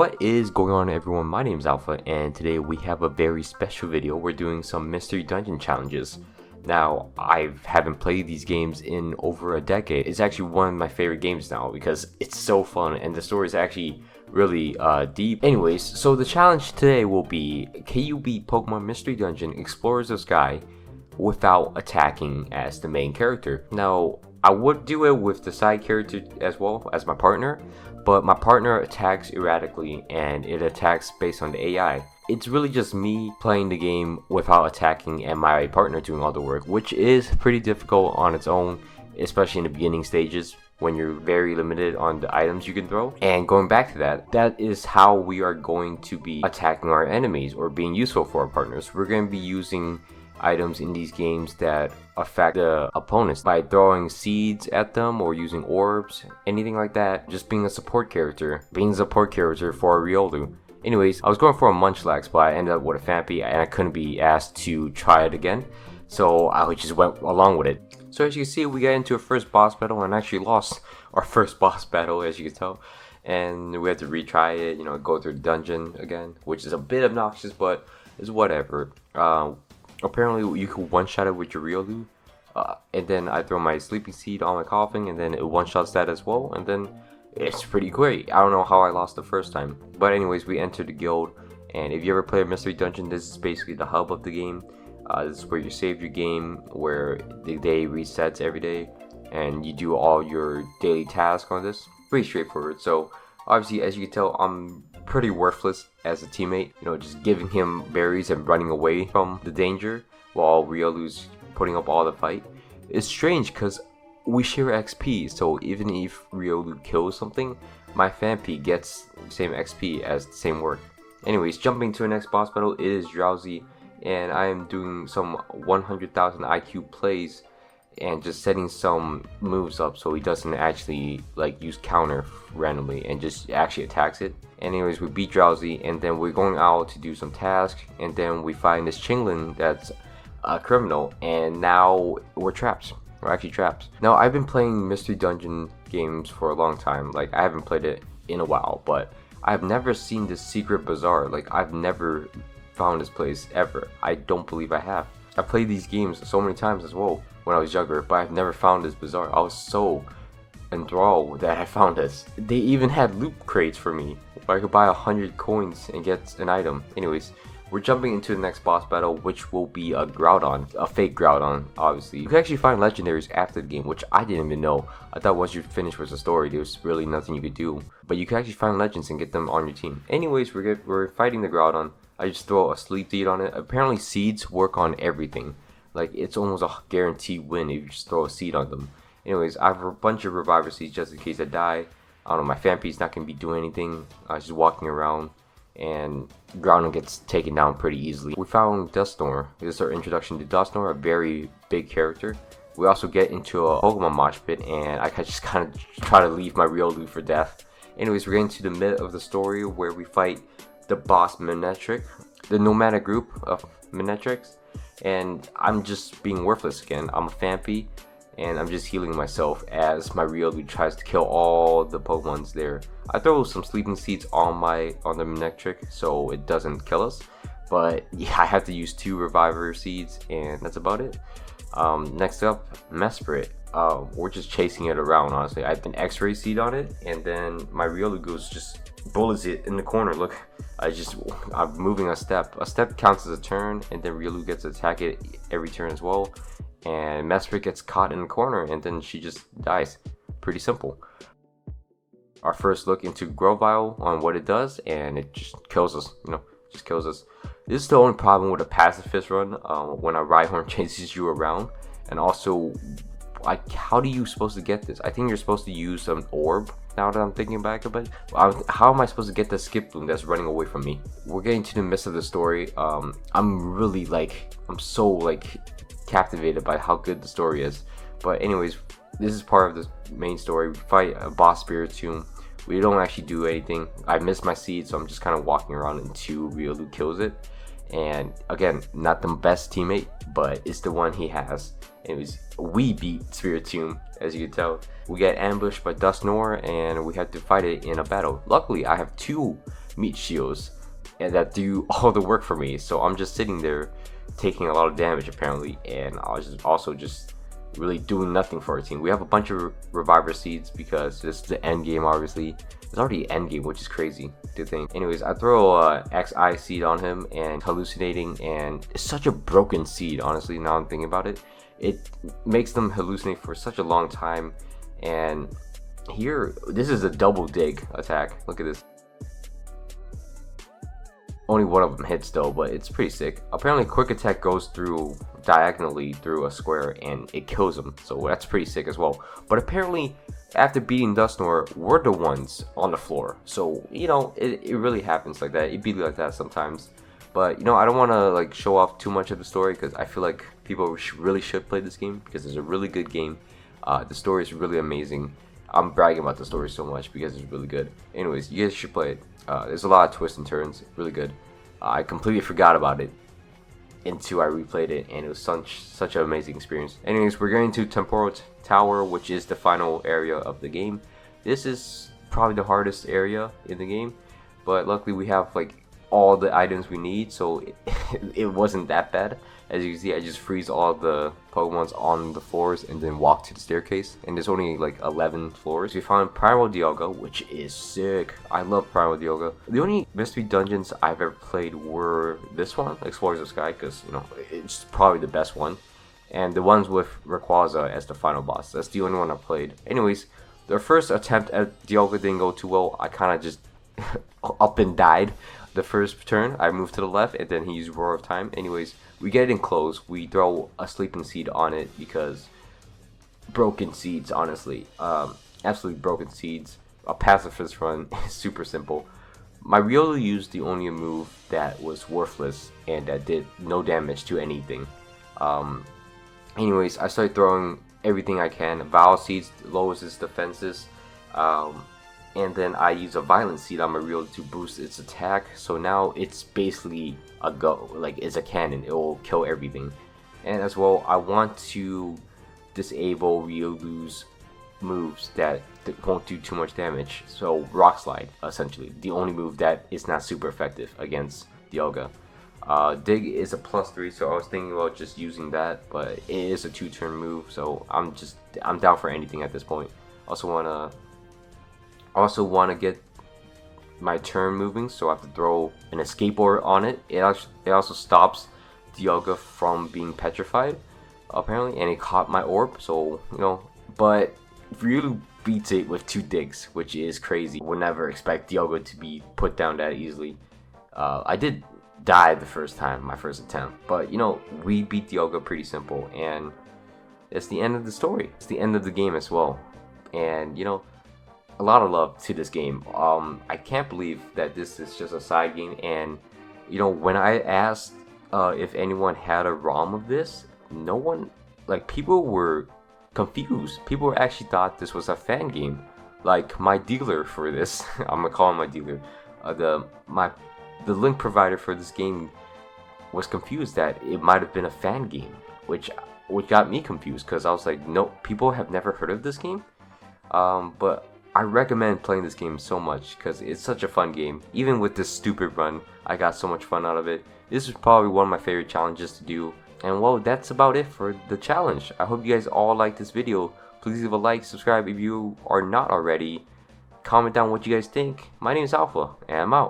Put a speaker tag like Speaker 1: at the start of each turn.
Speaker 1: What is going on, everyone? My name is Alpha, and today we have a very special video. We're doing some mystery dungeon challenges. Now, I haven't played these games in over a decade. It's actually one of my favorite games now because it's so fun and the story is actually really deep. Anyways, so the challenge today will be, can you beat Pokemon Mystery Dungeon Explorers of Sky without attacking as the main character? Now, I would do it with the side character as well as my partner, but my partner attacks erratically and it attacks based on the AI. It's really just me playing the game without attacking and my partner doing all the work, which is pretty difficult on its own, especially in the beginning stages when you're very limited on the items you can throw. And going back to that is how we are going to be attacking our enemies or being useful for our partners. We're going to be using items in these games that affect the opponents by throwing seeds at them or using orbs, anything like that. Just being a support character for a Riolu. Anyways, I was going for a Munchlax, but I ended up with a Phanpy and I couldn't be asked to try it again, so I just went along with it. So as you can see, we got into a first boss battle and actually lost our first boss battle, as you can tell, and we had to retry it, go through the dungeon again, which is a bit obnoxious, but it's whatever. Apparently you can one-shot it with your Riolu, and then I throw my Sleeping Seed on my Koffing, and then it one-shots that as well, and then it's pretty great. I don't know how I lost the first time, but anyways, we entered the guild, and if you ever play a Mystery Dungeon, this is basically the hub of the game. This is where you save your game, where the day resets every day, and you do all your daily tasks on this. Pretty straightforward. So obviously, as you can tell, I'm pretty worthless as a teammate, just giving him berries and running away from the danger while Riolu's putting up all the fight. It's strange because we share XP, so even if Riolu kills something, my Phanpy gets the same XP as the same work. Anyways, jumping to the next boss battle, it is Drowzee, and I am doing some 100,000 IQ plays and just setting some moves up so he doesn't actually use counter randomly and just actually attacks it. Anyways, we beat Drowzee, and then we're going out to do some tasks, and then we find this Chinglin that's a criminal, and now we're trapped. We're actually trapped. Now, I've been playing Mystery Dungeon games for a long time. I haven't played it in a while, but I've never seen this secret bazaar. I've never found this place ever. I don't believe I have. I played these games so many times as well when I was younger, but I've never found this bazaar. I was so enthralled that I found this. They even had loot crates for me where I could buy 100 coins and get an item. Anyways, we're jumping into the next boss battle, which will be a Groudon, a fake Groudon, obviously. You can actually find legendaries after the game, which I didn't even know. I thought once you finish with the story, there was really nothing you could do. But you can actually find legends and get them on your team. Anyways, we're fighting the Groudon. I just throw a Sleep Seed on it. Apparently seeds work on everything. It's almost a guaranteed win if you just throw a seed on them. Anyways, I have a bunch of Reviver Seeds just in case I die. I don't know, my Phanpy's not going to be doing anything. I was just walking around, and Groudon gets taken down pretty easily. We found Dusknoir. This is our introduction to Dusknoir, a very big character. We also get into a Pokemon mosh pit, and I just kind of try to leave my Riolu for death. Anyways, we're getting to the mid of the story where we fight the boss Manectric, the nomadic group of Manectrics, and I'm just being worthless again. I'm a Phanpy, and I'm just healing myself as my Riolu tries to kill all the Pokemons there. I throw some Sleeping Seeds on the Manectric so it doesn't kill us, but yeah, I have to use 2 Reviver Seeds, and that's about it. Next up, Mesprit. We're just chasing it around, honestly. I have an X-Ray Seed on it, and then my Riolu goes just bullets it in the corner. Look, I'm moving a step. A step counts as a turn, and then Riolu gets to attack it every turn as well. And Mesprit gets caught in the corner, and then she just dies. Pretty simple. Our first look into Grovyle on what it does, and it just kills us. Just kills us. This is the only problem with a Pacifist run when a Rhyhorn chases you around, and also, how are you supposed to get this? I think you're supposed to use an orb. Now that I'm thinking back about it, how am I supposed to get the Skiploom that's running away from me? We're getting to the midst of the story. I'm really I'm so captivated by how good the story is. But anyways, this is part of the main story. We fight a boss Spiritomb. We don't actually do anything. I missed my seed, so I'm just kind of walking around until Riolu kills it. And again, not the best teammate, but it's the one he has. Anyways, we beat Spiritomb, as you can tell. We get ambushed by Dusknoir, and we had to fight it in a battle. Luckily, I have 2 meat shields, and that do all the work for me. So I'm just sitting there, taking a lot of damage apparently, and I was also just really doing nothing for our team. We have a bunch of reviver seeds because this is the end game. Obviously, it's already end game, which is crazy to think. Anyways, I throw a XI seed on him and hallucinating, and it's such a broken seed. Honestly, now I'm thinking about it, it makes them hallucinate for such a long time. And here, this is a double dig attack. Look at this. Only one of them hits though, but it's pretty sick. Apparently quick attack goes through diagonally through a square and it kills him, so that's pretty sick as well. But apparently after beating Dusknoir, we're the ones on the floor, so you know, it really happens like that. It be like that sometimes. But you know, I don't want to like show off too much of the story because I feel like people really should play this game because it's a really good game. The story is really amazing. I'm bragging about the story so much because it's really good. Anyways, you guys should play it. There's a lot of twists and turns, really good. I completely forgot about it until I replayed it, and it was such an amazing experience. Anyways, we're going to Temporal Tower, which is the final area of the game. This is probably the hardest area in the game, but luckily we have like all the items we need, so it wasn't that bad. As you can see, I just freeze all the Pokemons on the floors and then walk to the staircase. And there's only like 11 floors. We found Primal Dialga, which is sick. I love Primal Dialga. The only mystery dungeons I've ever played were this one, Explorers of Sky, because you know, it's probably the best one. And the ones with Rayquaza as the final boss. That's the only one I played. Anyways, the first attempt at Dialga didn't go too well. I kind of just up and died. The first turn, I moved to the left, and then he used Roar of Time. Anyways, we get in close. We throw a sleeping seed on it because broken seeds, honestly, absolutely broken seeds. A pacifist run is super simple. My Riolu used the only move that was worthless and that did no damage to anything. Anyways, I started throwing everything I can. Vile Seeds lowers its defenses. And then I use a Violent Seed on my Riolu to boost its attack. So now it's basically a go, like it's a cannon. It will kill everything. And as well, I want to disable Riolu's moves that won't do too much damage. So Rock Slide, essentially, the only move that is not super effective against Dialga. Dig is a +3, so I was thinking about just using that, but it is a 2-turn move, so I'm down for anything at this point. Also wanna get my turn moving, so I have to throw an Escape Orb on it. It also stops Dialga from being petrified, apparently, and it caught my orb, so you know. But Riolu beats it with 2 digs, which is crazy. Would never expect Dialga to be put down that easily. I did die the first time, my first attempt, but you know, we beat Dialga pretty simple, and it's the end of the story. It's the end of the game as well, and you know, a lot of love to this game. I can't believe that this is just a side game, and you know, when I asked if anyone had a ROM of this, no one, like, people were confused. People actually thought this was a fan game. Like my dealer for this, I'm gonna call him my dealer. The link provider for this game was confused that it might have been a fan game, which got me confused because I was like, no, people have never heard of this game. But I recommend playing this game so much because it's such a fun game. Even with this stupid run, I got so much fun out of it. This is probably one of my favorite challenges to do. And well, that's about it for the challenge. I hope you guys all liked this video. Please leave a like, subscribe if you are not already. Comment down what you guys think. My name is Alpha, and I'm out.